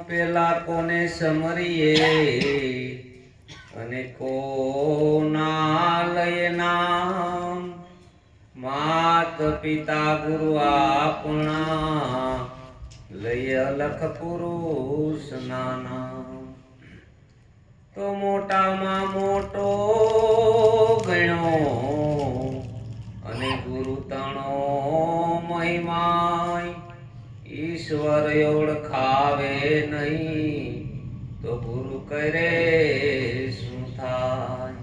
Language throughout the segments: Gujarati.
પેલા કોને સમરીએ અને કોના લય નામ માત પિતા ગુરુ આપણા લય લખ પુરુષ નાના તો મોટામાં મોટો ગણ્યો અને ગુરુ તણો મહિમાય ઈશ્વર ઓળખાવે નહીં તો ગુરુ કરે શું થાય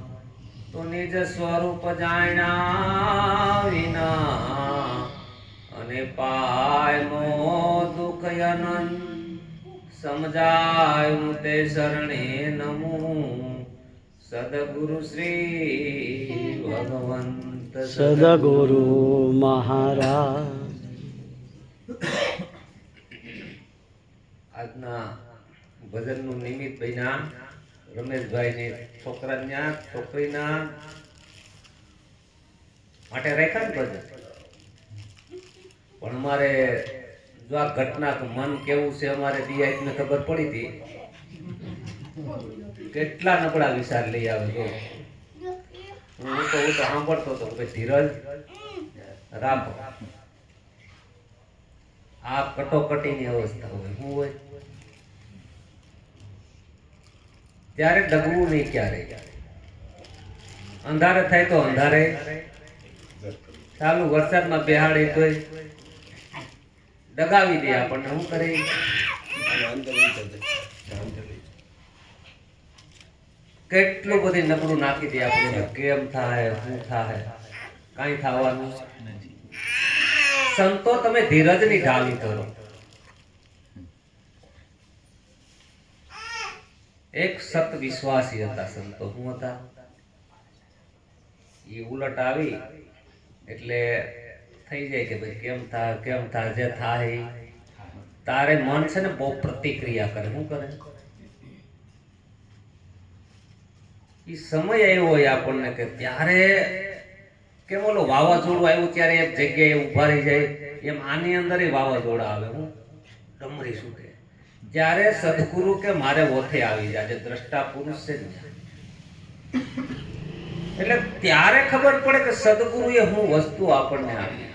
તો નિજ સ્વરૂપ જાણ્યા વિના અને પાયનો દુઃખ અનંત સમજાય હું તે શરણે નમું સદગુરુ શ્રી ભગવંત સદગુરુ મહારાજ. આજના ભજનનું નિમિત્ત બન્યા રમેશભાઈને છોકરાના છોકરીના માટે રાખ્યા ને ભજન. પણ અમારે જો આ ઘટના મન કેવું છે અમારે દિયાને ખબર પડી હતી કેટલા નબળા વિચાર લઈ આવે જો હું તો સાંભળતો હતો કે ધીરજ રાખો આ કટોકટીની અવસ્થા હોય શું હોય ત્યારે ડગવું નહીં ક્યારે અંધારે થાય તો અંધારે ચાલુ વરસાદમાં બેહાડી તોય ડગાવી દે આપણને શું કરે કેટલું બધી નબળું નાખી દે આપણે કેમ થાય શું થાય કઈ થવાનું સંતો તમે ધીરજની ઢાલી કરો. એક સત વિશ્વાસી હતા સંતો. શું હતા એ ઉલટ આવી એટલે થઈ જાય કે ભાઈ કેમ થાય જે થાય તારે મન છે ને બહુ પ્રતિક્રિયા કરે. શું કરે એ સમય આવ્યો હોય આપણને કે ત્યારે કેમ ઓલો વાવાઝોડું આવ્યું ત્યારે એક જગ્યાએ ઉભા રહી જાય એમ આની અંદર વાવાઝોડા આવે. હું ડમરી શું કે ત્યારે સદગુરુ કે મારે ઓથે આવી જાય દ્રષ્ટા પુરુષ છે ને એટલે ત્યારે ખબર પડે કે સદગુરુએ હું વસ્તુ આપણને આપી.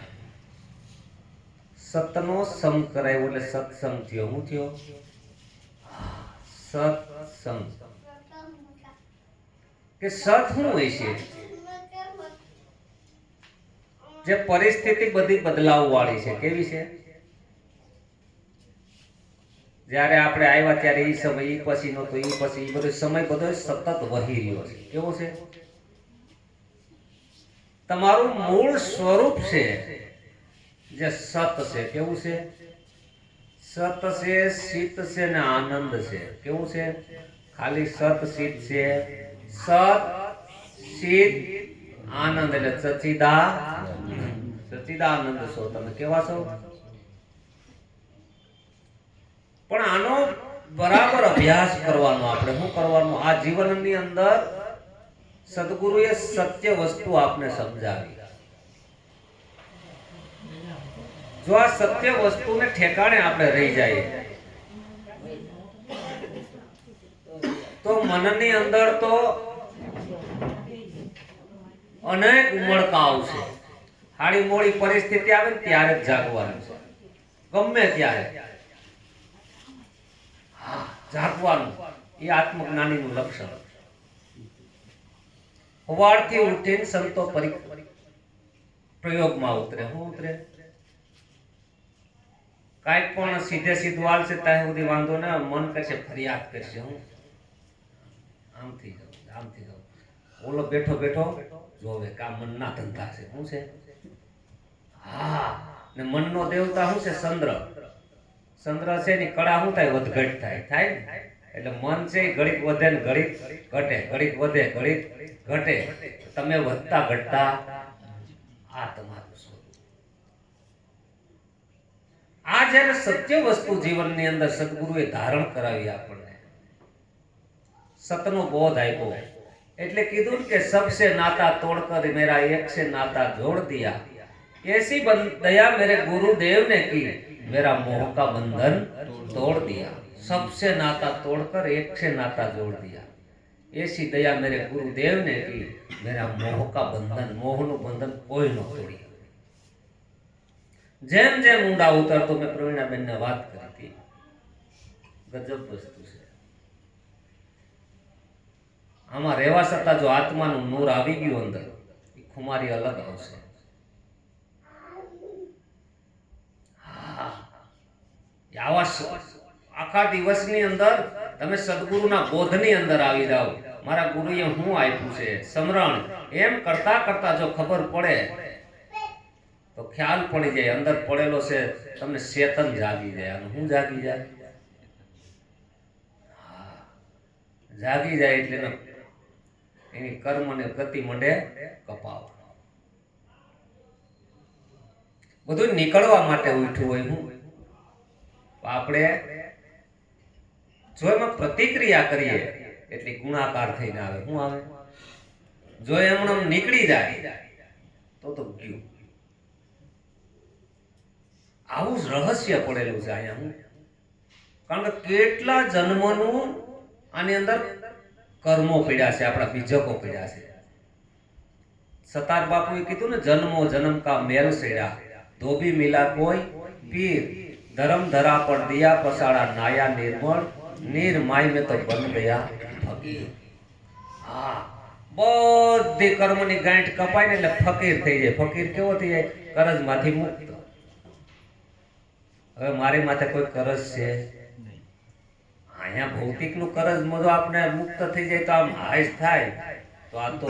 સતનો સંગ કરાયો એટલે સત્સંગ થયો. હું થયો સત્સંગ કે સત શું હોય છે જે પરિસ્થિતિ બધી બદલાવ વાળી છે. કેવી છે જ્યારે આપણે આવ્યા ત્યારે એ સમય એ પછી નતો એ પછી એ બધો સમય બધો સતત વહી રહ્યો છે. કેવો છે તમારું મૂળ સ્વરૂપ છે જે સત છે. કેવું છે સત છે શીત છે ને આનંદ છે. કેવું છે ખાલી સત શીત છે સત શીત આનંદ એટલે સચિદાનંદ છો તમે. કેવા છો પણ આનો બરાબર અભ્યાસ કરવાનો. આપણે શું કરવાનું આ જીવનની અંદર સદગુરુએ સત્ય વસ્તુ આપને સમજાવી. જો આ સત્ય વસ્તુને ઠેકાણે આપણે રહી જાય તો મનની અંદર તો અનેક ઉમળકા આવશે. હાડી મોડી પરિસ્થિતિ આવે ને ત્યારે જ જાગવાનું છે. ગમે ત્યારે જાગવાનું એ આત્મજ્ઞાનીનું લક્ષણ. સવારથી ઉઠીને સંતો પ્રયોગમાં ઉતરે. શું ઉતરે કાંઈ પણ સીધે સીધું આવશે ત્યાં સુધી વાંધો ના. મન કરશે ફરિયાદ કરશે હું આમથી જાઉં આમથી જાઉં. ઓલો બેઠો બેઠો જોવે કે આ મનના ધંધા છે. શું છે હા ને મનનો દેવતા શું છે ચંદ્ર. ચંદ્ર છે ની કળા શું થાય વધઘટ થાય ને એટલે મન છે ઘડીક વધે ને ઘડીક ઘટે ઘડીક વધે ઘડીક ઘટે. તમે વધતા ઘટતા આ તમારું સ્વરૂપ. આ જ્યારે સત્ય વસ્તુ જીવનની અંદર સદગુરુએ ધારણ કરાવી આપણને સતનો બોધ આપ્યો એટલે કીધું કે સબસે નાતા તોડકર મેરા એક से नाता जोड़ दिया ऐसी दया मेरे गुरुदेव ने की मेरा मोह का बंधन तोड़ दिया. सबसे नाता तोड़कर एक से नाता जोड़ दिया। ऐसी दया मेरे गुरुदेव ने की, मेरा मोह का बंधन, मोहनु बंधन कोई न तोड़ी। જેમ જેમ ઊંડા ઉતરતો મેં પ્રવીણાબેનને વાત કરી હતી, ગજબ વસ્તુ છે. આમાં રહેવા છતાં જો આત્માનું નૂર આવી ગયું અંદર, એ ખુમારી અલગ આવશે. હા, આવા આખા દિવસની અંદર તમે સદગુરુના બોધની અંદર આવી જાઓ, મારા ગુરુએ શું આપ્યું છે સમરણ, એમ કરતા કરતા જો ખબર પડે તો ખ્યાલ પડી જાય અંદર પડેલો છે, તમને ચેતન જાગી જાય. અને હું જાગી જાય? હા, જાગી જાય એટલે એની કર્મને ગતિ મંડે કપાવ. બધું નીકળવા માટે ઉઠ્યું હોય. હું આપણે જો એમાં પ્રતિક્રિયા કરીએ એટલે ગુણાકાર થઈને આવે. શું આવે? જો એમણે નીકળી જાય તો ગયું. આવું જ રહસ્ય પડેલું છે અહીંયા. હું કારણ કે કેટલા જન્મનું આની અંદર કર્મો પડ્યા છે, આપણા બીજકો પડ્યા છે. સતાર બાપુએ કીધું ને, જન્મો જન્મ કા મેલ સેડા, ધોબી મિલા કોઈ પીર, ધર્મ ધરા પર દિયા પસાડા, નાયા નિર્મળ, નીર માય में तो बन गया फकीर. હા, બધી કર્મની ગાંઠ કપાય ને એટલે ફકીર થઈ જાય. ફકીર કેવો થઈ જાય? કરજમાંથી મુક્ત. હવે મારી માથે કોઈ કરજ છે? અહીંયા ભૌતિક નું કરજ જો આપણે મુક્ત થઈ જાય તો આમ હાઈસ થાય. તો આ તો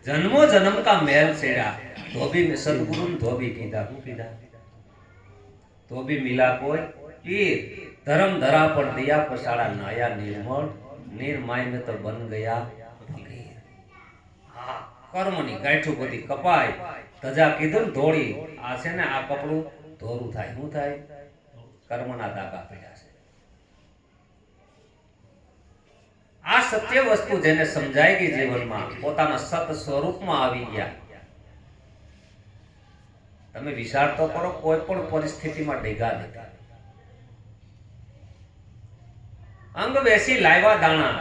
જન્મો જન્મ કા મેલ સેડા, ધોબી સદગુરુ ધોબી કીધા. શું કીધા? ધોબી મિલા કોઈ પીર, ધર્મ ધરા પર દિયા પસાડા, નાયા નિર્મળ, નિર્માય में तो बन गया फकीर. હા, કર્મની ગાંઠું બધી કપાય. ધજા કીધું ને ધોળી, આ છે ને આ કપડું ધોરું થાય. શું થાય? કર્મના દાગા પડ્યા છે. આ સત્ય વસ્તુ જેને સમજાઈ ગઈ જીવનમાં, પોતાના સત સ્વરૂપમાં આવી ગયા, તમે વિચાર તો કરો, કોઈ પણ પરિસ્થિતિમાં ડીગા નથી. અંગ બેસી લાવ્યા દાણા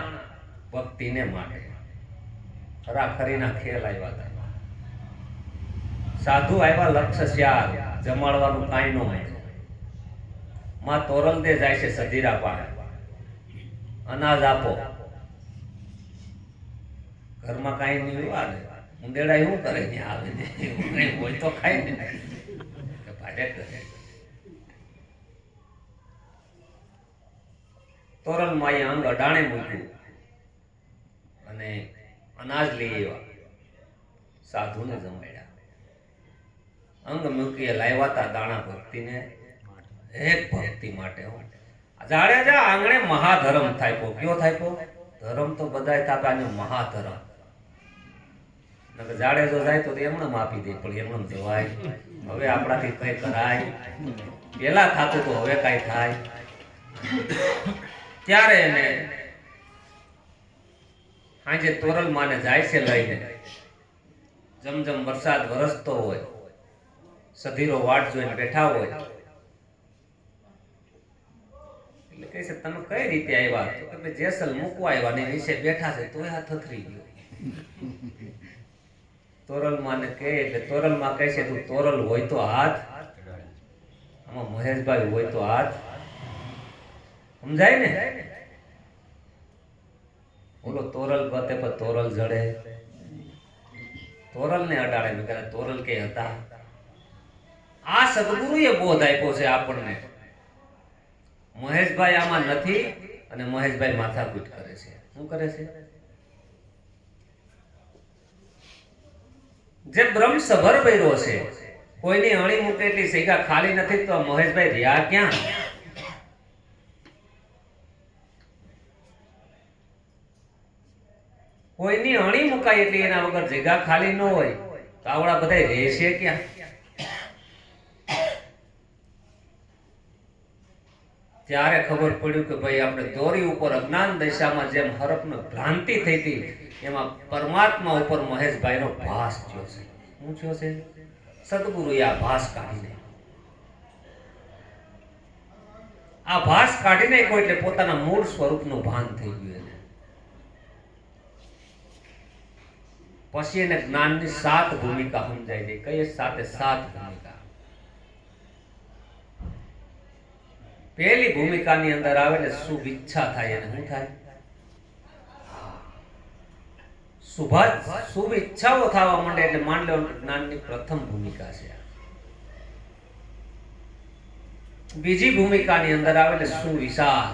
ભક્તિને માટે, ખરાખરીના ખેલ આવ્યા દાણા. સાધુ આવ્યા લક્ષ શ્યાર, જમાડવાનું કાંઈ ન મળે. માં તોરલ દે જાય છે સધીરા પાડે, અનાજ આપો. ઘરમાં કાંઈ નહીં આવે, ઉંદેડા શું કરે? ત્યાં આવે ને હોય તો ખાય ને, ભાડે કરે. તોરલ માએ અંગ અડાણે મૂક્યું અને અનાજ લઈ આવ્યા, સાધુને જમાડ્યા. અંગ મૂકીએ લાવ્યા હતા દાણા ભક્તિને, એક ભક્તિ માટે. જાડેજા આંગણે મહાધર્મ થાયપો. કયો થાયપો? ધર્મ તો બધાય થાપા ને મહાધર્મ. જાડેજો જાય તો એમને આપી દે, પણ એમને જવાય. હવે આપણાથી કઈ કરાય? પેલા થતું તો હવે કઈ થાય? ત્યારે એને આજે તોરલ માને જાય છે લઈને. જમજમ વરસાદ વરસતો હોય, સધીરો વાટ જોઈને બેઠા હોય, એટલે કહે છે તમે કઈ રીતે આવ્યા? તો કે જેસલ મૂકવા આવ્યા ને નીચે બેઠા છે તો આ થથરી ગયો. તોરલ માને કહે એટલે તોરલ માં કહે છે તું તોરલ હોય તો હાથ, આમાં મહેશભાઈ હોય તો હાથ. સમજાય ને? બોલો, તોરલ ગતે પર તોરલ જડે, તોરલ ને અડાડે. મેં કહે તોરલ કે હતા. આ સદગુરુએ બોધ આપ્યો છે આપણને. મહેશભાઈ આમાં નથી અને મહેશભાઈ માથાકૂટ કરે છે. શું કરે છે? જે બ્રહ્મ સભર બૈરો છે, કોઈની અણી મૂકે એટલી સૈગા ખાલી નથી, તો મહેશભાઈ રહ્યા ક્યાં? કોઈની અણી મુકાય એટલે એના વગર જગ્યા ખાલી ન હોય તો આવડા બધા રહેશે ક્યાં? ત્યારે ખબર પડ્યું કે ભાઈ આપણે દોરી ઉપર અજ્ઞાન દશામાં જેમ હરફનો ભ્રાંતિ થઈ હતી, એમાં પરમાત્મા ઉપર મહેશભાઈનો ભાસ થયો છે. શું થયો છે? સદગુરુએ આ ભાસ કાઢીને આ ભાસ કાઢી નાખ્યો એટલે પોતાના મૂળ સ્વરૂપનું ભાન થઈ ગયું એને. પછી એને જ્ઞાનની 7 ભૂમિકા સમજાય ગઈ. કઈ 7 ભૂમિકા? પહેલી ભૂમિકાની અંદર આવે એટલે શુભ ઈચ્છા થાય. એને શું થાય? શુભ ઈચ્છાઓ થવા માંડે એટલે માન લો જ્ઞાનની પ્રથમ ભૂમિકા છે. બીજી ભૂમિકાની અંદર આવે એટલે સુવિચાર,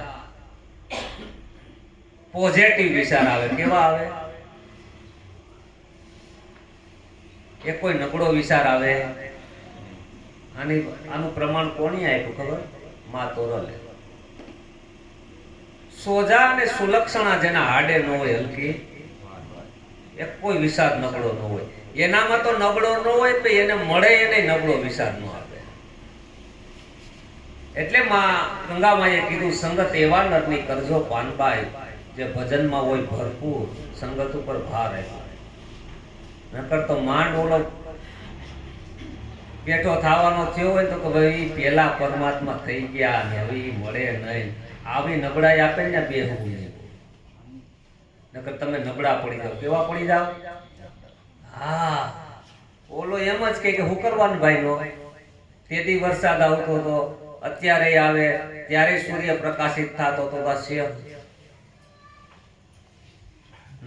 પોઝિટિવ વિચાર આવે. કેવા આવે? એ કોઈ નબળો વિચાર આવે. આનું પ્રમાણ કોની આપ્યું ખબર? મા તોરલે. સોજા અને સુલક્ષણા જેના હાડે ન હોય હલકી, એ કોઈ વિચાર નબળો ન હોય. એનામાં તો નબળો ન હોય તો એને મળે એને નબળો વિચાર ન આવે. એટલે ગંગામાએ કીધું, સંગત એવા નરની કરજો પાનબાઈ, જે ભજનમાં હોય ભરપૂર, સંગત ઉપર ભાર આપ્યો. નકર તો માંડ ઓલો બેઠો થવાનો થયો હોય તો કે ભાઈ પેલા પરમાત્મા થઈ ગયા ને હવે મળે નહીં. આવી નબળાઈ આપે ને બેહવું નહીં. નકર તમે નબળા પડી જાઓ. કેવા પડી જાઓ? હા, ઓલો એમ જ કે હું કરવાનું ભાઈ નો. તેથી વરસાદ આવતો હતો, અત્યારે આવે, ત્યારે સૂર્ય પ્રકાશિત થતો તો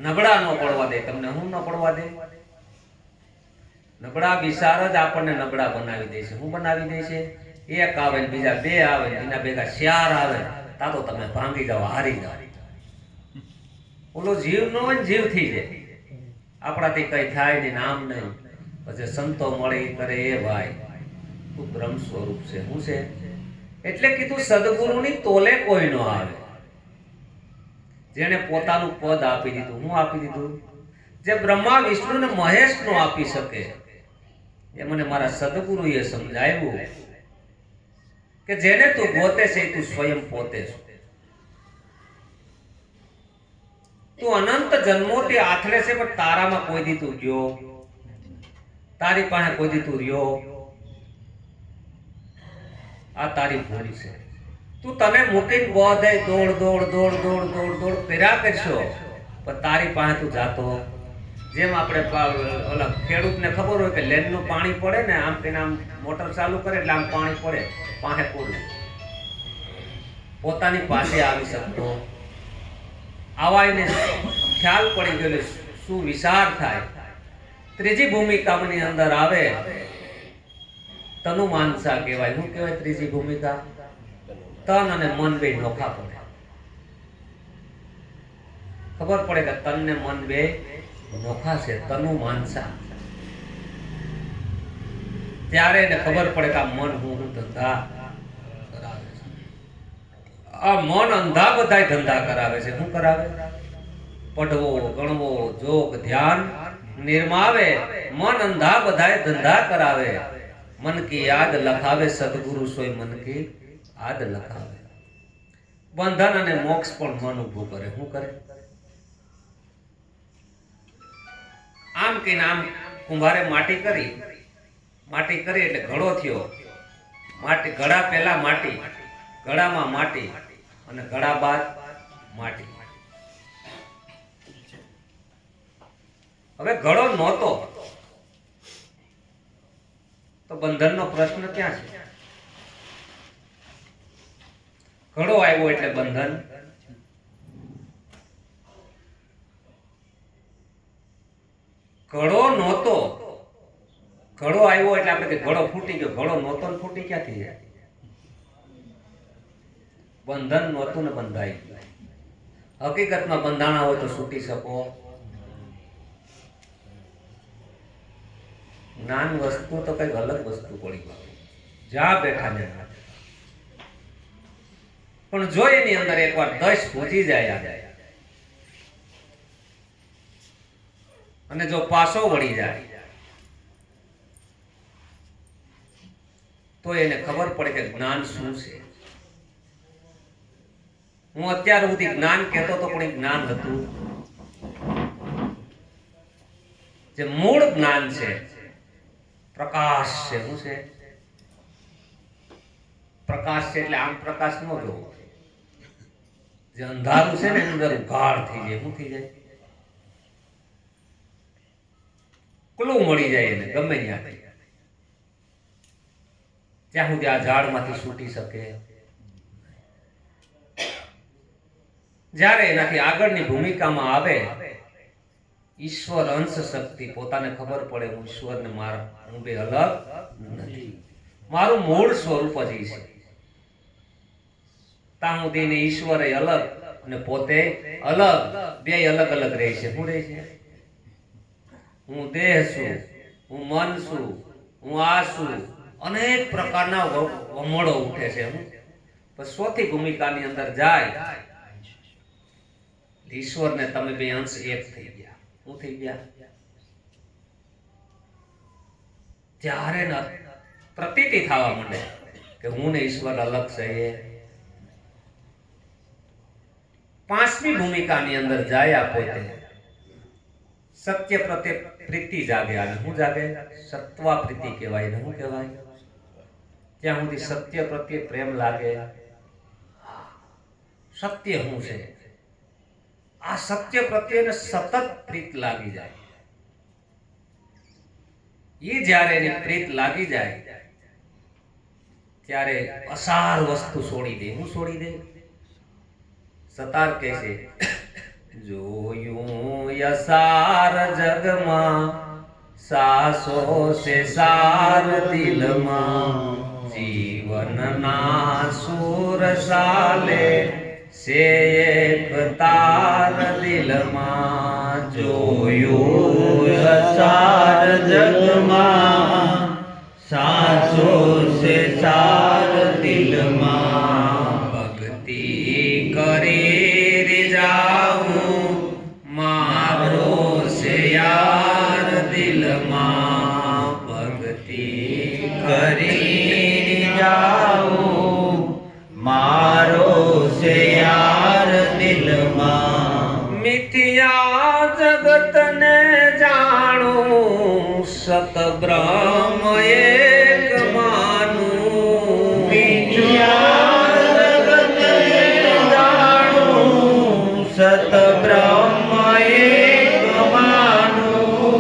નબળા ન પડવા દે. તમને હું ન પડવા દે? નબળા વિચાર જ આપણને નબળા બનાવી દે છે. શું બનાવી દે છે? એક આવે ને બીજા 2 આવે ને એના ભેગા 4 આવે, તા તો તમે ભાંગી જાઓ, હારી જાઓ. ઓલો જીવ ન હોય ને જીવ થઈ જાય. આપણાથી કઈ થાય નહીં, નામ નહીં. પછી સંતો મળે કરે એ ભાઈ તું બ્રહ્મ સ્વરૂપ છે. શું છે? એટલે કીધું સદગુરુની તોલે કોઈ ન આવે. જેને પોતાનું પદ આપી દીધું. હું આપી દીધું? જે બ્રહ્મા વિષ્ણુ ને મહેશ નો આપી શકે. એ મને મારા સદગુરુએ સમજાવ્યું કે જેને તું ગોતે છે તું સ્વયં પોતે છે. તું અનંત જન્મોથી આથડે છે પણ તારામાં કોઈ દી તું ગયો, તારી પાસે કોઈ દી તું રહ્યો. આ તારી ભૂલ છે. તું તને મૂકીને બધે દોડ દોડ દોડ દોડ દોડ દોડ કર્યા કરશો પણ તારી પાસે તું જાતો. જેમ આપણે ઓલા ખેડૂતને ખબર હોય કે લેનનું પાણી પડે ને, આમ કે આમ મોટર ચાલુ કરે એટલે આમ પાણી પડે, પાસે પૂરું પોતાની પાસે આવી શકતો. આવા એને ખ્યાલ પડી ગયો, શું વિચાર થાય. ત્રીજી ભૂમિકાની અંદર આવે તનુ માનસા કહેવાય. શું કહેવાય ત્રીજી ભૂમિકા? તન અને મન બે નોખા પડે. ખબર પડે કે તન ને મન બે નોખા છે. તનુ માનસા. ત્યારે એને ખબર પડે કે આ મન હું ધંધા કરાવે છે. આ મન અંધા બધાય ધંધા કરાવે છે. શું કરાવે? પઢવો, ગણવો, જોગ, ધ્યાન નિર્માવે. મન અંધા બધાય ધંધા કરાવે. મન કી યાદ લખાવે, સદગુરુ સોય મન કી યાદ લખાવે. બંધન અને મોક્ષ પણ મન ઉભું કરે. શું કરે? આમ કે આમ કુંભારે માટી કરી એટલે ઘડો થયો. માટી ઘડા પહેલા માટી, ઘડામાં માટી અને ઘડા બાદ માટી. હવે ઘડો નહોતો તો બંધનનો પ્રશ્ન ક્યાં છે? ઘડો આવ્યો એટલે બંધન. ઘડો નહોતો, ઘડો આવ્યો એટલે આપણે કે ઘડો ફૂટી ગયો. ઘડો નહોતો ને ફૂટી ક્યાંથી જાય? બંધન નહોતું ને બંધાઈ ગયું. હકીકતમાં બંધાણા હોય તો છૂટી શકો. જ્ઞાન વસ્તુ તો કઈક અલગ વસ્તુ પડી ગઈ, જ્યાં બેઠા ને. પણ જો એની અંદર એકવાર દશ ભૂજી જાય અને જો પાછો વળી જાય તો એને ખબર પડે કે જ્ઞાન શું છે. હું અત્યાર સુધી જ્ઞાન કહેતો તો પણ જ્ઞાન હતું જે મૂળ જ્ઞાન છે, પ્રકાશ છે. શું છે? પ્રકાશ છે એટલે આમ પ્રકાશ ન જોવો. જે અંધારું છે ને એની અંદર ઉઘાડ થઈ જાય. શું થઈ જાય? ક્લુ મળી જાય એને ગમે ત્યાંથી. ત્યાં સુધી આ ઝાડમાંથી છૂટી શકે. જ્યારે એનાથી આગળની ભૂમિકામાં આવે, ઈશ્વર અંશ શક્તિ પોતાને ખબર પડે હું ઈશ્વરને હું બે અલગ નથી, મારું મૂળ સ્વરૂપ જ ઈ છે. ત્યાં સુધી ઈશ્વર અલગ અને પોતે અલગ, બે અલગ અલગ રહે છે. શું રહે છે? હું દેહ છું, હું મન છું, હું આ છું, અનેક પ્રકારના વમળો ઉઠે છે. પણ ચોથી ભૂમિકાની અંદર જાય, ઈશ્વરને તમે બે અંશ એક થઈ ગયા. શું થઈ ગયા? ત્યારે પ્રતીતિ થવા માંડે કે હું ને ઈશ્વર અલગ છે. પાંચમી ભૂમિકાની અંદર જાય આ પોતે સત્ય પ્રત્યે પ્રીતિ જાગે. આને શું જાગે? સત્વા પ્રીતિ કહેવાય. ને શું કહેવાય? ત્યાં સુધી સત્ય પ્રત્યે પ્રેમ લાગે. સત્ય શું છે? આ સત્ય પ્રત્યે સતત પ્રીત લાગી જાય. એ જ્યારે એની પ્રીત લાગી જાય ત્યારે અસાર વસ્તુ છોડી દે. હું છોડી દે? સતાર કહે છે, જોયું યસાર જગમાં, સાસો સે સાર દિલમાં, જીવનના સુર સાલે સે એક તાર દિલમાં. જોયું યસાર જગમાં, સાસો સે સાર દિલમાં, ભક્તિ કરી જાઉં મારો સે યાર દિલમાં, ભક્તિ કરી જાઉં મારો સે યાર દિલમાં. મિથ્યા જગતને જાણું, સત બ્રહ્મ એક માનું. મિથ્યા જગતને જાણું, સત બ્રહ્મ એક માનું.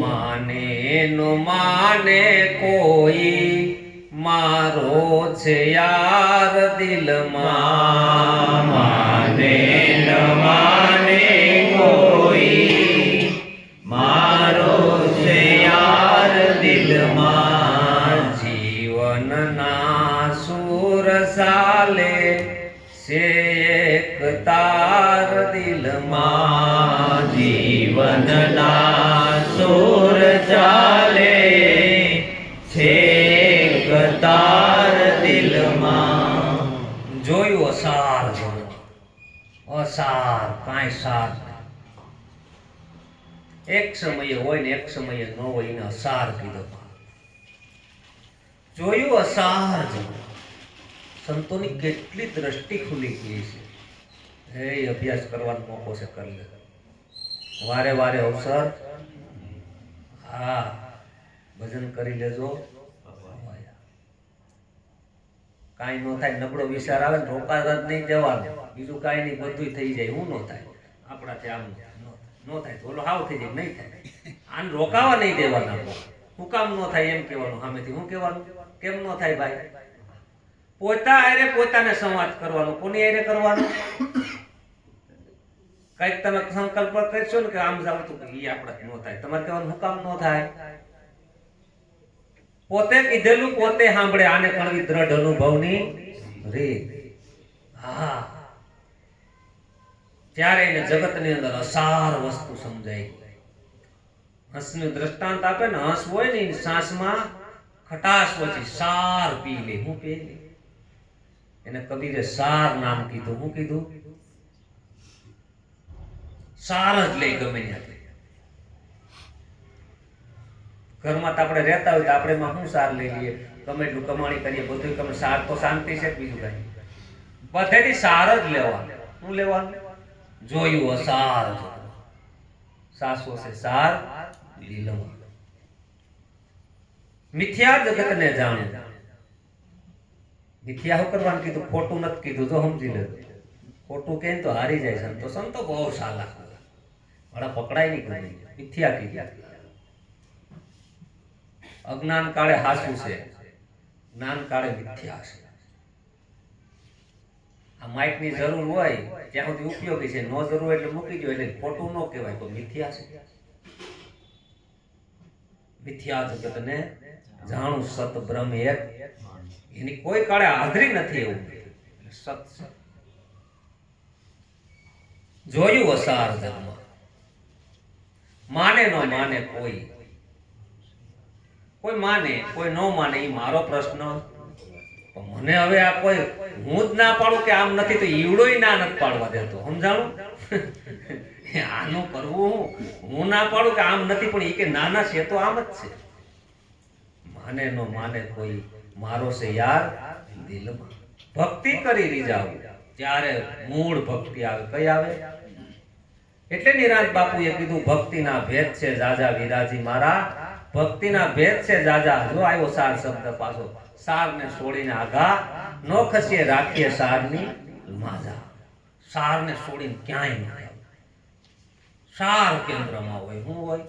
માને નો માને કોઈ, મારો છે યાર દિલમાં. માને ન માને કોઈ, મારો છે યાર દિલમાં. જીવનના સુર સાલે સે એક તાર દિલમાં. જીવનના સુર ચાલે છે એક તાર દિલમાં. જોયું અસાર જોયું, અસાર કાંઈ સાર નહીં. એક સમયે હોય ને એક સમયે ન હોય, એને અસાર કીધો. જોયું અસાર જોયું. સંતોની કેટલી દ્રષ્ટિ ખુલી ગઈ છે. એ અભ્યાસ કરવાનો મોકો છે, કરી લે. વારે વારે અવસર. હા, ભજન કરી લેજો. કાંઈ ન થાય. નબળો વિચાર આવે ને રોકા જ નહીં જવાનું. બીજું કાંઈ નહીં, બધું થઈ જાય. હું ન થાય આપણાથી, આમ ન થાય તો ઓલો હાવ થઈ જાય. નહીં થાય. આને રોકાવા નહીં દેવાના. હું કામ ન થાય એમ કહેવાનું. સામેથી હું કહેવાનું? કેમ ન થાય ભાઈ? પોતા હારે પોતાને સંવાદ કરવાનો. કોની હારે કરવાનો? કઈક તમે સંકલ્પ કરશો ને કે આમ જાવ તો એ આપણાથી ન થાય. તમારે કહેવાનું હું કામ ન થાય? પોતે કીધેલું પોતે સાંભળે. આને કણવી દ્રઢ અનુભવની રીત. હા, ત્યારે એને જગતની અંદર અસાર વસ્તુ સમજાય. હંસનું દ્રષ્ટાંત આપે ને, હંસ હોય ને શ્વાસમાં ખટાશ પછી સાર પી લે. હું પી લે? એને કબીરે સાર નામ કીધું. હું કીધું? સાર જ લે ગમે ત્યાંથી. ઘરમાં તો આપણે રહેતા હોય તો આપણે એમાં શું સાર લઈ લઈએ? ગમે એટલું કમાણી કરીએ, બધું તમે સાર તો શાંતિ છે, બીજું કઈ બધેથી સાર જ લેવાનું. શું લેવાનું? જોયું અસાર. સાસો છે સાર દિલમાં. મિથ્યા જગતને જાણ્યું. મિથ્યા શું કરવાનું કીધું? ખોટું નથી કીધું, જો સમજી લેજો. ખોટું કહે ને તો હારી જાય સંતો. સંતો બહુ સાલા વાળા પકડાય નહીં કરી. મિથ્યા કીધા. અજ્ઞાન કાળે હાસું છે, જ્ઞાન કાળે મિથ્યા છે. આ માઇક ની જરૂર હોય ત્યાં સુધી ઉપયોગી છે, નો જરૂર એટલે મૂકી દો, એટલે ખોટું ન કહેવાય તો મિથ્યા છે. મિથ્યા જગતને જાણું સત બ્રહ્મ એક, એની કોઈ કાળે હાજરી નથી. એવું સત છે. જોયું અસાર ધર્મ, માને નો માને કોઈ માને કોઈ ન માને, એ મારો પ્રશ્ન. મને હવે આ કોઈ હું જ ના પાડું કે આમ નથી તો ઈવડોય ના નથી પાડવા દેતો. સમજાણું? આનું કરવું હું ના પાડું કે આમ નથી, પણ એ કે નાના છે તો આમ જ છે. માને નો માને કોઈ, મારો છે યાર દિલમાં. ભક્તિ કરી રીજાવું ત્યારે મૂળ ભક્તિ આવે. કઈ આવે? એટલે નિરાંત બાપુએ કીધું ભક્તિના ભેદ છે જાજા વિરાજી મારા, ભક્તિના ભેદ છે જાજા. જો આવ્યો સાર શબ્દ પાછો. સાર ને છોડીને આગા નો ખસીએ, રાખીએ સારની માજા. સાર ને છોડીને ક્યાંય ન જાય. સાર કેન્દ્રમાં હોય. શું હોય?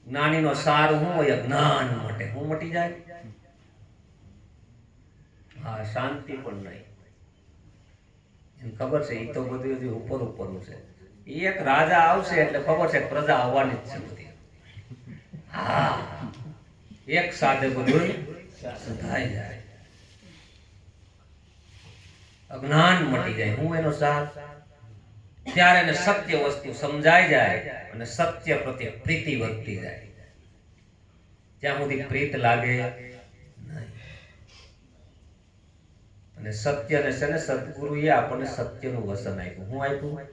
જ્ઞાનીનો સાર શું હોય? જ્ઞાન માટે. શું મટી જાય? હા, શાંતિ પણ નહીં. એને ખબર છે એ તો બધું હજી ઉપર ઉપરનું છે. એક રાજા આવશે એટલે ખબર છે પ્રજા આવવાની જ છે બધી. હા, એક સાથે બધું સુધાઈ જાય, અજ્ઞાન મટી જાય. હું એનો સાર? ત્યારે એને સત્ય વસ્તુ સમજાઈ જાય અને સત્ય પ્રત્યે પ્રીતિ વધતી જાય. જ્યાં સુધી પ્રીત લાગે નહીં. અને સત્યને છે ને સદગુરુએ આપણને સત્યનું વસન આપ્યું. હું આપ્યું?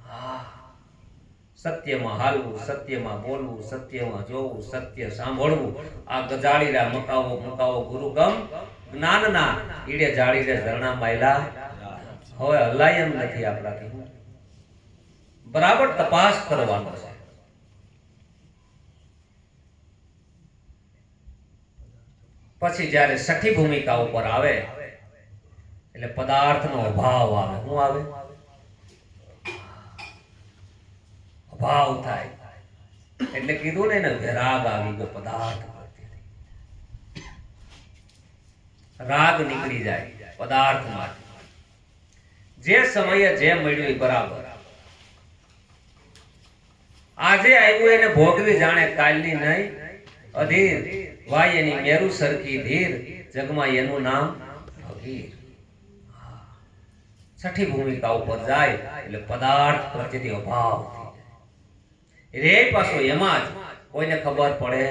હા, સત્યમાં હાલવું, સત્યમાં બોલવું, સત્યમાં જોવું, સત્ય સાંભળવું. આ ગજાળી રહ્યા મુકાવો ગુરુ ગમ જ્ઞાનના ઈડે જાળી રે ઝરણા માયલા. હવે હલાય એમ નથી આપણાથી. બરાબર તપાસ કરવાનો છે. પછી જ્યારે છઠ્ઠી ભૂમિકા ઉપર આવે એટલે પદાર્થનો અભાવ આવે. શું આવે? અભાવ થાય. એટલે કીધું ને એને વિરાગ આવી ગયો. પદાર્થ રાગ નીકળી જાય પદાર્થમાં. જે સમયે જે મળ્યું એ બરાબર. આજે આવ્યું એને ભોગવી જાણે કાલની નહીં. અધીર વાય એની મેરુ સરખી ધીર, જગમાં એનું નામ ભગીર. છઠ્ઠી ભૂમિકા ઉપર જાય એટલે પદાર્થ પ્રત્યેથી અભાવ થઈ જાય. રે પાછો એમાં જ કોઈને ખબર પડે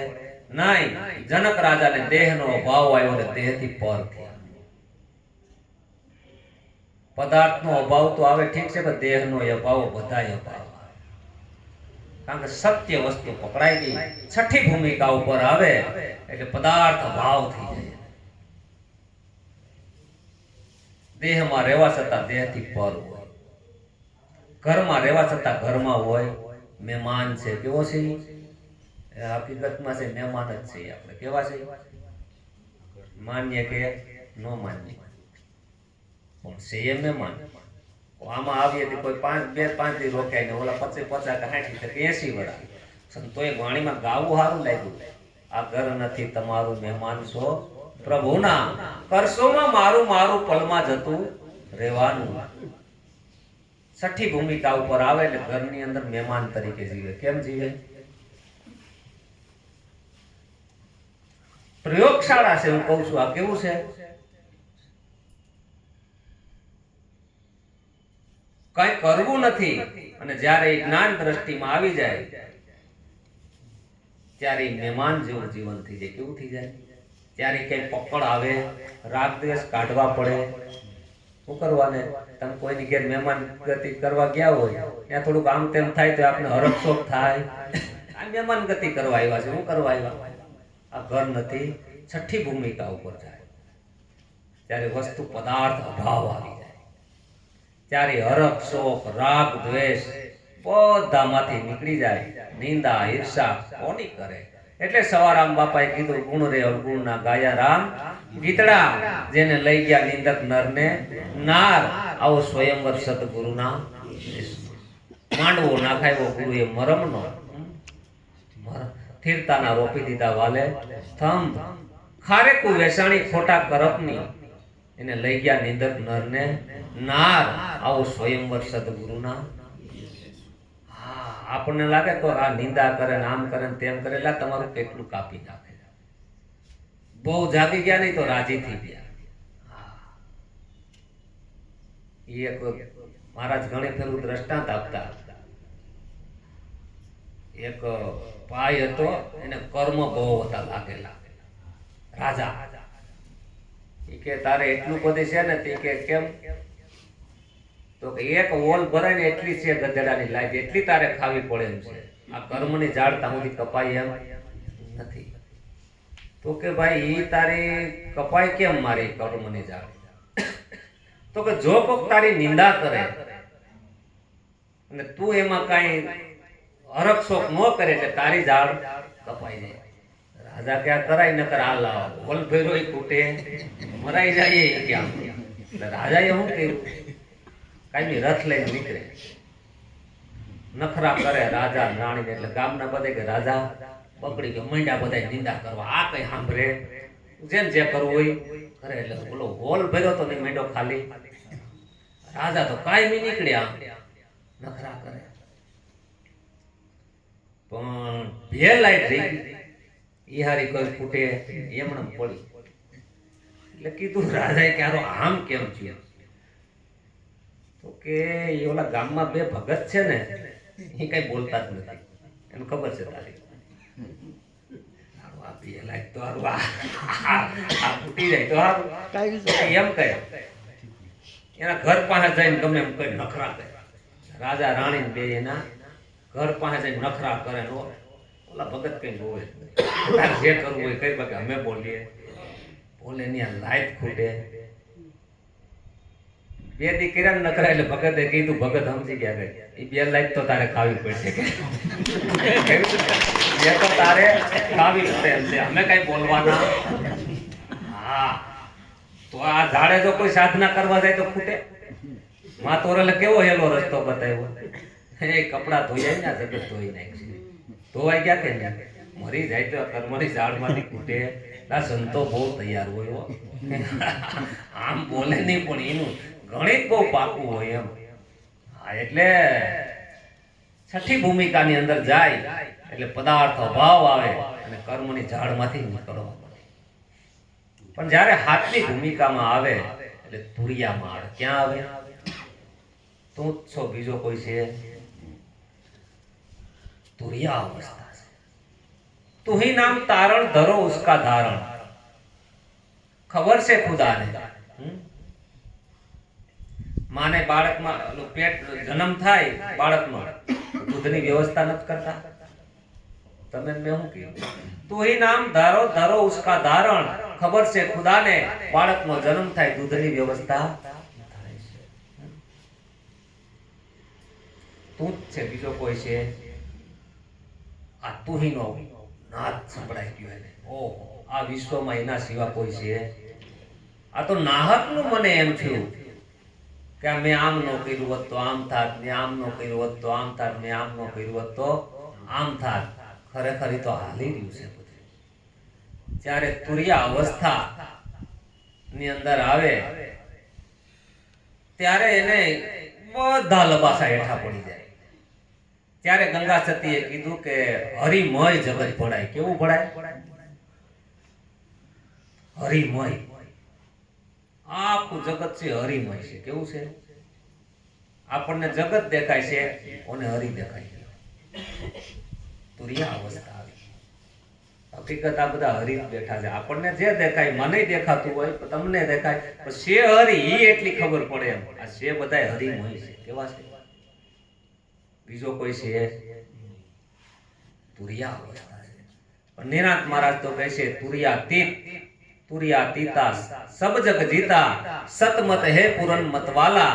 નહીં. જનક રાજાને દેહનો અભાવ આવ્યો અને દેહથી પર થયા. પદાર્થનો અભાવ તો આવે ઠીક છે, પણ દેહનો અભાવ બધાય અભાવ. કારણ કે સત્ય વસ્તુ પકડાઈ ગઈ. છઠ્ઠી ભૂમિકા ઉપર આવે એટલે પદાર્થ અભાવ થઈ જાય. દેહમાં રહેવા છતાં દેહથી પર હોય, ઘરમાં રહેવા છતાં ઘરમાં હોય. મહેમાન છે. કેવો છે? હકીકતમાં છે મહેમાન જ છે. આપણે કેવા છે? માન્ય કે ન માન્ય, પણ છે એ મહેમાન. આમાં આવીએ તો કોઈ 5 દી રોકાય ને ઓલા 50 કે 80 વર્ષ સંતોએ વાણીમાં ગાવું સારું લાગ્યું. આ ઘર નથી તમારું, મહેમાન છો પ્રભુના, કરશોમાં મારું મારું પલમાં જતું રહેવાનું. છઠ્ઠી ભૂમિકા ઉપર આવે એટલે ઘરની અંદર મહેમાન તરીકે જીવે. કેમ જીવે? પ્રયોગશાળા છે. હું કહું છું આ કેવું છે? કઈ કરવું નથી. અને જ્યારે જ્ઞાન દ્રષ્ટિમાં આવી જાય ત્યારે મહેમાન જેવું જીવન થઈ જાય. કેવું થઈ જાય? ત્યારે કઈ પકડ આવે, રાગ દ્વેષ કાઢવા પડે. શું કરવાને? તમે કોઈની ઘેર મહેમાન ગતિ કરવા ગયા હોય ત્યાં થોડુંક આમ તેમ થાય તો આપણે હરખશોખ થાય. આ મહેમાન ગતિ કરવા આવ્યા છે. શું કરવા આવ્યા? આ ઘર નથી. છઠ્ઠી ભૂમિકા ઉપર જાય ત્યારે વસ્તુ પદાર્થ અભાવ આવી જાય. ત્યારે હરખ શોખ રાગ દ્વેષ બધામાંથી નીકળી જાય. નિંદા ઈર્ષા કોની કરે? એટલે સવારામ બાપાએ કીધું ગુણ રે અવગુણ ના ગાયા રામ ગીતડા, જેને લઈ ગયા નિંદક નરને નાર, આવો સ્વયંવર સદગુરુના માંડવો નાખાયો ગુરુએ મરમનો, સ્થિરતાના રોપી દીધા વાલે સ્તંભ, ખારેકુ વેસાણી ખોટા કરપની, એને લઈ ગયા નિંદક નરને નાર, આવો સ્વયંવર સદગુરુના. હા, આપણને લાગે તો આ નિંદા કરે ને આમ કરે ને તેમ કરે, એટલે તમારું કેટલું કાપી નાખે. બહુ જાગી ગયા નહીં તો રાજી થઈ ગયા. એક મહારાજ ઘણી ફેરું દ્રષ્ટાંત આપતા. એક ભાઈ હતો, એને કર્મ બહુ હતા લાગેલા, રાજા. ઈ કે તારે એટલું બધું છે ને, તે કે કેમ? તો કે એક ઓલ ભરાય ને એટલી છે ગધેડાની લાઈફ, એટલી તારે ખાવી પડે એમ છે. આ કર્મની ઝાડ તામુથી કપાય એમ નથી. તો કે ભાઈ ઈ તારી કપાય કેમ મારી કર્મની ઝાડ? તો કે જો કોક તારી નિંદા કરે અને તું એમાં કાંઈ હરકશોક ન કરે એટલે તારી ઝાડ કપાઈ જાય. રાજા ક્યાં કરાય ન કર, આ લાવ ઓલ ભેરો ખૂટે મરાઈ જાય ક્યાં. એટલે રાજાએ શું કર્યું? કાંઈ રથ લઈને નીકળે, નખરા કરે રાજા રાણીને. એટલે ગામના બધે કે રાજા પકડી કે મંડ્યા બધા નિંદા કરવા. આ કઈ સાંભળે, જેને જે કરવું હોય કરે. એટલે બોલો હોલ ભર્યો તો નહીં, મંડ્યો ખાલી. રાજા તો કાયમી નીકળ્યા, નખરા કરે. પણ બે લાઈટ રહી ગઈ, ઈ હારી કોઈ ફૂટે એમણે પડી. એટલે કીધું રાજાએ કે આમ કેમ થયું? તો કે એ ઓલા ગામમાં બે ભગત છે ને, એ કઈ બોલતા જ નથી, એને ખબર છે તારી આ બે લાઈટ તો હારું, આ ફૂટી જાય તો હારું એમ કહે. એના ઘર પાસે જઈને ગમે એમ કઈ નખરા કરે. રાજા રાણી બે એના ઘર પાસે જઈને નખરા કરે. ઓલા ભગત કઈ બોલે, જે કરવું હોય કઈ બાકી અમે બોલીએ. બોલે ની આ લાઈટ ખૂટે. બે દીકરા નખરા એટલે ભગતે કીધું, ભગત સમજી ગયા કે એ બે લાઈટ તો તારે ખાવી પડશે, કે તો તારે ખાવી પડે એમ છે, અમે કઈ બોલવાના. હા, તો આ ઝાડે જો કોઈ સાધના કરવા જાય તો ફૂટે. માતોરલે કેવો હેલો રસ્તો બતાવ્યો, એ કપડા ધોઈ ને જગત ધોઈ નાખશે. ધોવાઈ ગયા કે મરી જાય તો કર્મની ઝાડમાંથી ફૂટે. આ સંતો બહુ તૈયાર હોય, આમ બોલે નહીં પણ એનું ગણિત બહુ પાકું હોય એમ. હા, એટલે છઠ્ઠી ભૂમિકાની અંદર જાય એટલે પદાર્થ અભાવ આવે અને કર્મની ઝાડમાંથી નીકળવા પડે. પણ જ્યારે હાથની ભૂમિકામાં આવે એટલે તુરિયામાં આવે. ક્યાં આવે? તું જ છો, બીજો કોઈ છે? તુરિયા અવસ્થા છે. તું ही नाम तारण धरो उसका धारण. ખબર છે ખુદાને. માને બાળકમાં પેટ જન્મ થાય બાળકનો, દૂધની વ્યવસ્થા નથી કરતા. તમે મેં શું કીધું? તું ही नाम धारो धरो उसका धारण. ખબર છે ખુદાને બાળકનો જન્મ થાય દૂધની વ્યવસ્થા થાય છે. તું જ છે, બીજો કોઈ છે? આ તું ही નો નાદ સંભળાઈ ગયો એને. ઓહો, આ વિશ્વમાં એના સિવા કોઈ છે? આ તો નાહકનું મને એમ થયું કે મેં આમ ન કર્યું હોત તો આમ થાત, મેં આમ ન કર્યું હોત તો આમ થાત, મેં આમ ન કર્યું હોત તો આમ થાત. ખરેખર તો હાલી રહ્યું છે બધું. જ્યારે તુરિયા અવસ્થા ની અંદર આવે ત્યારે એને બધા લબાસા હેઠા પડી જાય. ત્યારે ગંગા સતીએ કીધું કે હરિમય જગત ભળાય. કેવું ભળાય? હરિમય. આખું જગત છે હરિમય છે. કેવું છે? આપણને જગત દેખાય છે, ઓને હરિ દેખાય છે. તુરિયા અવસ્થા આવી. હકીકત આ બધા હરિ બેઠા છે. આપણને જે દેખાય, મને દેખાતું હોય, તમને દેખાય, પણ છે હરિ ઈ એટલી ખબર પડે એમ. આ છે બધા હરિમય છે. કેવા છે? બીજો કોઈ છે? તુરિયા અવસ્થા છે. પણ નિરાંત મહારાજ તો કહે છે તુરિયાતીત, તુરિયાતીતા સબ જગ જીતા, સતમત હે પૂરન मतवाला,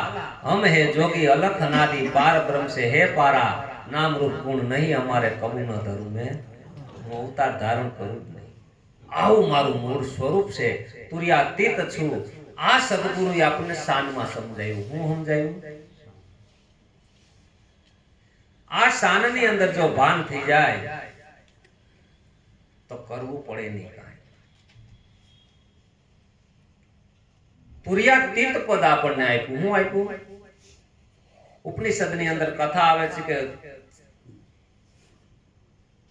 हम है जोगी अलख अनादि पार ब्रह्म से है पारा, नाम रूप गुण नहीं हमारे कबू न धरू में હું અવતાર ધારણ કરું જ નહીં. આવું મારું મૂળ સ્વરૂપ છે, તુર્યાતીત છું. આ સદગુરુએ આપણને શાનમાં સમજાયું. હું સમજાયું? આ શાનની અંદર જો ભાન થઈ જાય તો કરવું પડે નહીં કાંઈ. તુર્યાતીત પદ આપણને આપ્યું. હું આપ્યું? ઉપનિષદની અંદર કથા આવે છે કે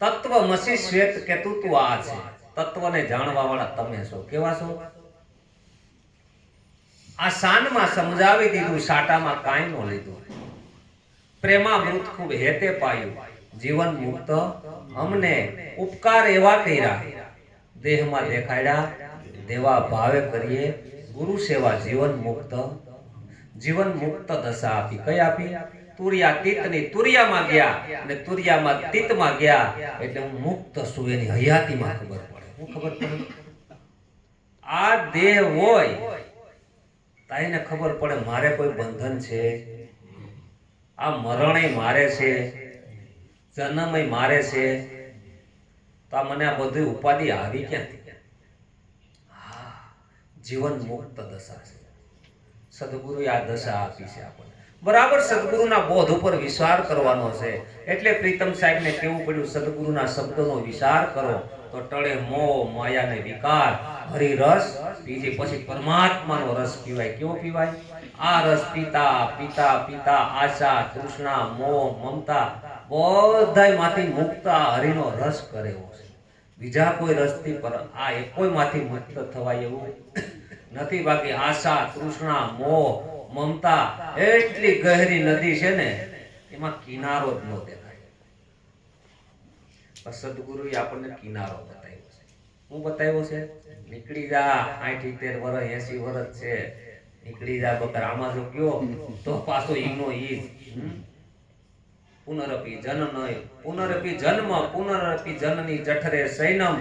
તત્વમસી શ્વેત કેતુ તું આ છે. તત્વને જાણવા વાળા તમે છો. કેવા છો? આ શાનમાં સમજાવી દીધું, સાટામાં કાંઈ ન લીધું. પ્રેમામૃત ખૂબ હેતે પાયું, જીવન મુક્ત અમને ઉપકાર એવા કર્યા, દેહમાં દેખાડ્યા, દેવા ભાવે કરીએ ગુરુ સેવા. જીવન મુક્ત દશા આપી. કઈ આપી? તુર્યાતીતની. તુર્યામાં ગયા અને તુર્યામાં તીતમાં ગયા એટલે હું મુક્ત છું. એની હયાતીમાં ખબર પડે. હું ખબર પડે? આ દેહ હોય તાઈને ખબર પડે મારે કોઈ બંધન છે, આ મરણે મારે છે, જન્મય મારે છે, તો આ મને આ બધી ઉપાધિ આવી ક્યાંથી? હા, જીવન મુક્ત દશા છે. સદગુરુએ આ દશા આપી છે આપણને. બરાબર સદગુરુના બોધ ઉપર વિચાર કરવાનો છે. એટલે પ્રીતમ સાહેબને કહેવું પડ્યું, સદગુરુના શબ્દોનો વિચાર કરો તો ટળે મોહ માયા ને વિકાર. હરિરસ પીજે પછી પરમાત્માનો રસ પીવાય. કેવો પીવાય? આ રસ પીતા પીતા પીતા આશા તૃષ્ણા મોહ મમતા બધાય માંથી મુક્ત આ હરિનો રસ કરેવો છે. બીજા કોઈ રસથી પર આ એકોય માંથી મુક્ત થવાય એવું નથી. બાકી આશા તૃષ્ણા મોહ મમતા એટલી ગહેરી નદી છે ને, એમાં કિનારો જ ન દેખાય. સદગુરુએ આપણને કિનારો બતાવ્યો છે. હું બતાવ્યો છે? નીકળી જા, 70 વર્ષ 80 વર્ષ છે, નીકળી જા બકર. આમાં જો કયો તો પાછો ઈનો ઈ પુનરપી જન્મ પુનરપી જનની જઠરે સૈનમ.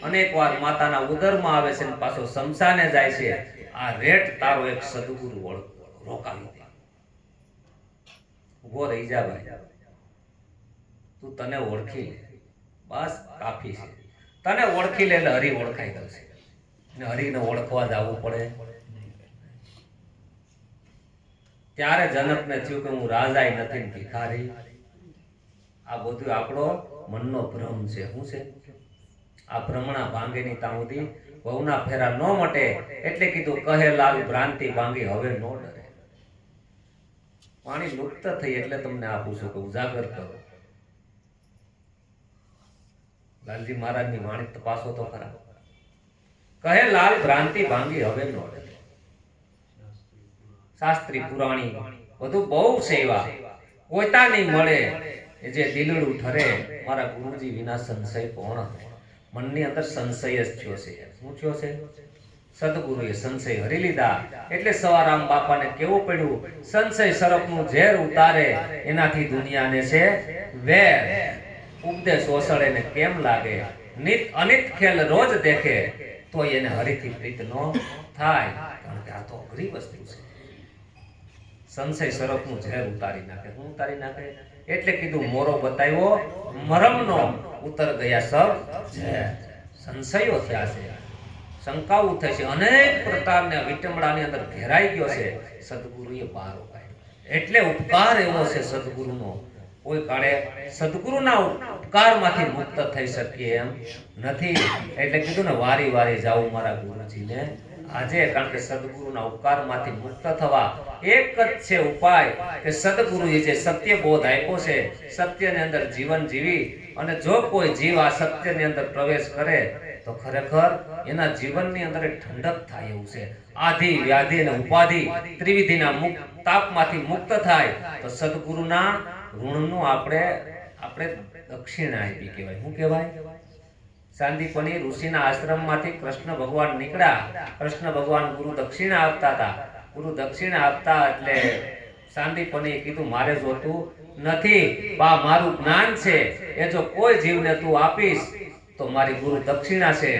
અનેક વાર માતાના ઉદરમાં આવે છે ને પાછો શમશાને જાય છે. આ રેટ તારો એક સદગુરુ રોકાવી દે. ઉભો રહી જા ભાઈ, તું તને ઓળખી લે, બસ કાફી છે. તને ઓળખી લે એટલે હરિ ઓળખાઈ ગયો છે. હરિને ઓળખવા જવું પડે. ત્યારે જનકને થયું કે હું રાજાય નથી ને ભિખારી. આ બધું આપણો મનનો ભ્રમ છે. શું છે? આ ભ્રમણા ભાંગેની તાઉદી વહુના ફેરા ન મટે એટલે કીધું, કહે લાલ ભ્રાંતિ ભાંગી હવે નો ડરે. પાણી લુપ્ત થઈ એટલે તમને આપું છું કે ઉજાગર કરો. લાલજી મહારાજની વાણી તપાસો તો ખરા. કહે લાલ ભ્રાંતિ ભાંગી હવે નો ડરે. શાસ્ત્રી પુરાણી બધું બહુ સેવા કોઈતા નહીં મળે જે દિલડું ઠરે. મારા ગુરુજી વિના સંશય કોણ? મનની અંદર સંશય જ થયો છે. શું થયો છે? સદગુરુએ સંશય હરી લીધા એટલે સવારામ બાપાને કેવું પડ્યું, સંશય સરપનું ઝેર ઉતારે એનાથી દુનિયાને છે વેર. ઉપદેશ ઓસળે ને કેમ લાગે, નિત અનિત ખેલ રોજ દેખે તો એને હરીથી પ્રીત નો થાય. કારણ કે આ તો અઘરી વસ્તુ છે. સંશય સરપનું ઝેર ઉતારી નાખે. શું ઉતારી નાખે? એટલે કીધું મોરો બતાવ્યો મરમનો, ઉતર ગયા સબ ઝેર. સંશયો થયા છે, શંકાઓ થઈ છે, અનેક પ્રકારના વિટમડાની અંદર ઘેરાઈ ગયો છે. સદગુરુએ બહાર કાઢ્યો. એટલે ઉપકાર એવો છે સદગુરુનો, કોઈ કાળે સદગુરુના ઉપકારમાંથી મુક્ત થઈ શકીએ એમ નથી. એટલે કીધું ને, વારી વારી જાઉં મારા ગુરુજીને આજે. કારણ કે સદગુરુના ઉપકારમાંથી મુક્ત થવા એક જ છે ઉપાય કે સદગુરુએ જે સત્ય બોધ આપ્યો છે, સત્યની અંદર જીવન જીવી અને જો કોઈ જીવ આ સત્યની અંદર પ્રવેશ કરે તો ખરેખર એના જીવનની અંદર ઠંડક થાય એવું છે. આધિ વ્યાધિ અને ઉપાધિ ત્રિવિધિના તાપમાંથી મુક્ત થાય તો સદગુરુના ઋણનું આપણે દક્ષિણા આપી કહેવાય. શું કહેવાય? સાંદીપની ઋષિના આશ્રમમાંથી કૃષ્ણ ભગવાન નીકળ્યા. કૃષ્ણ ભગવાન ગુરુ દક્ષિણા આપતા હતા. ગુરુ દક્ષિણા આપતા એટલે સાંદીપની કીધું, મારે જોતું નથી બા, મારું જ્ઞાન છે એ જો કોઈ જીવને તું આપીશ તો મારી ગુરુ દક્ષિણા છે.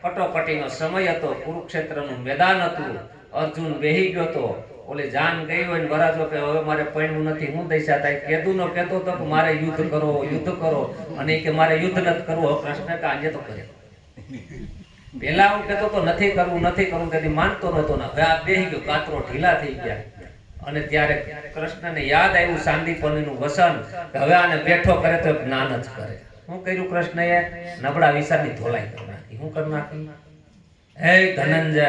કટોકટીનો સમય હતો, કુરુક્ષેત્રનું મેદાન હતું, અર્જુન બેહી ગયો હતો, ઓલી જાન ગઈ હોય ને વરાજો કે હવે મારે પૈણવું નથી, હું દઈશા થાય કેદુનો કહેતો હતો કે મારે યુદ્ધ કરો અને ઈ કે મારે યુદ્ધ નથી કરવું. હવે કૃષ્ણ કે આજે તો કરે. પેલા હું કહેતો તો નથી કરવું કદી માનતો નહોતો ને હવે આ બેહી ગયો, કાતરો ઢીલા થઈ ગયા. અને ત્યારે કૃષ્ણને યાદ આવ્યું સાંદીપનીનું વસન કે હવે આને બેઠો કરે તો જ્ઞાન જ કરે. શું કર્યું કૃષ્ણએ? નબળા વિષાદની ધોલાઈ કરી નાખી. શું કરી નાખી? હે ધનંજય,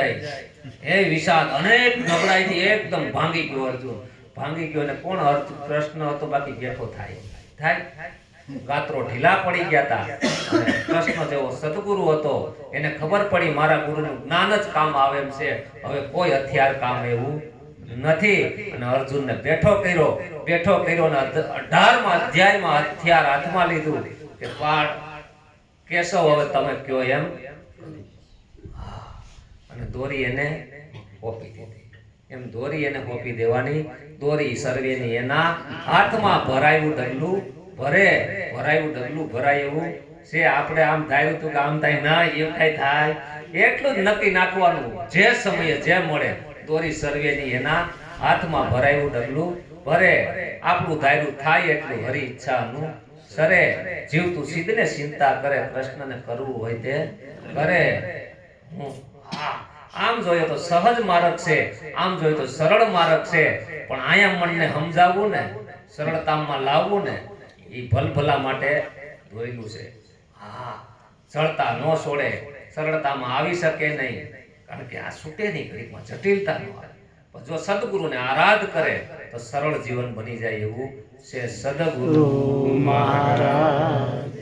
હે વિષાદ, અનેક નબળાઈથી એકદમ ભાંગી ગયો અર્જુન. ભાંગી ગયો ને કોણ? કૃષ્ણ હતો બાકી બેઠો થાય. ગાત્રો ઢીલા પડી ગયા હતા. અને કૃષ્ણ જેવો સદગુરુ હતો, એને ખબર પડી મારા ગુરુનું જ્ઞાન જ કામ આવે એમ છે, હવે કોઈ હથિયાર કામ એવું નથી. અને અર્જુનને બેઠો કર્યો ને 18મા અધ્યાયમાં હથિયાર હાથમાં લીધું કે પાડ કેશવ હવે તમે કયો એમ. અને દોરી એને હોપી દીધી. એમ દોરી એને હોપી દેવાની. દોરી સર્વેની એના હાથમાં ભરાયું ડગલું ભરાય એવું છે. આપણે આમ ધાર્યું હતું કે આમ થાય ના, એવું કઈ થાય એટલું જ નક્કી નાખવાનું. જે સમયે જે મળે દોરી સર્વેની એના હાથમાં ભરાયું ડગલું ભરે. આપણું ધાર્યું થાય એટલું હરી ઈચ્છાનું સરે. જીવતું સિદ્ધને ચિંતા કરે, કૃષ્ણને કરવું હોય તે કરે. આમ જોઈએ તો સહજ માર્ગ છે, આમ જોઈએ તો સરળ માર્ગ છે. પણ આયા મનને સમજાવવું ને, સરળતામાં લાવવું ને, એ ભલભલા માટે દોરેલું છે. સરળતા ન છોડે, સરળતામાં આવી શકે નહીં, કારણ કે આ છૂટે નહીં, ઘડીકમાં જટિલતા ન આવે. પણ જો સદગુરુને આરાધ કરે તો સરળ જીવન બની જાય એવું છે. સદગુરુ મહારાજ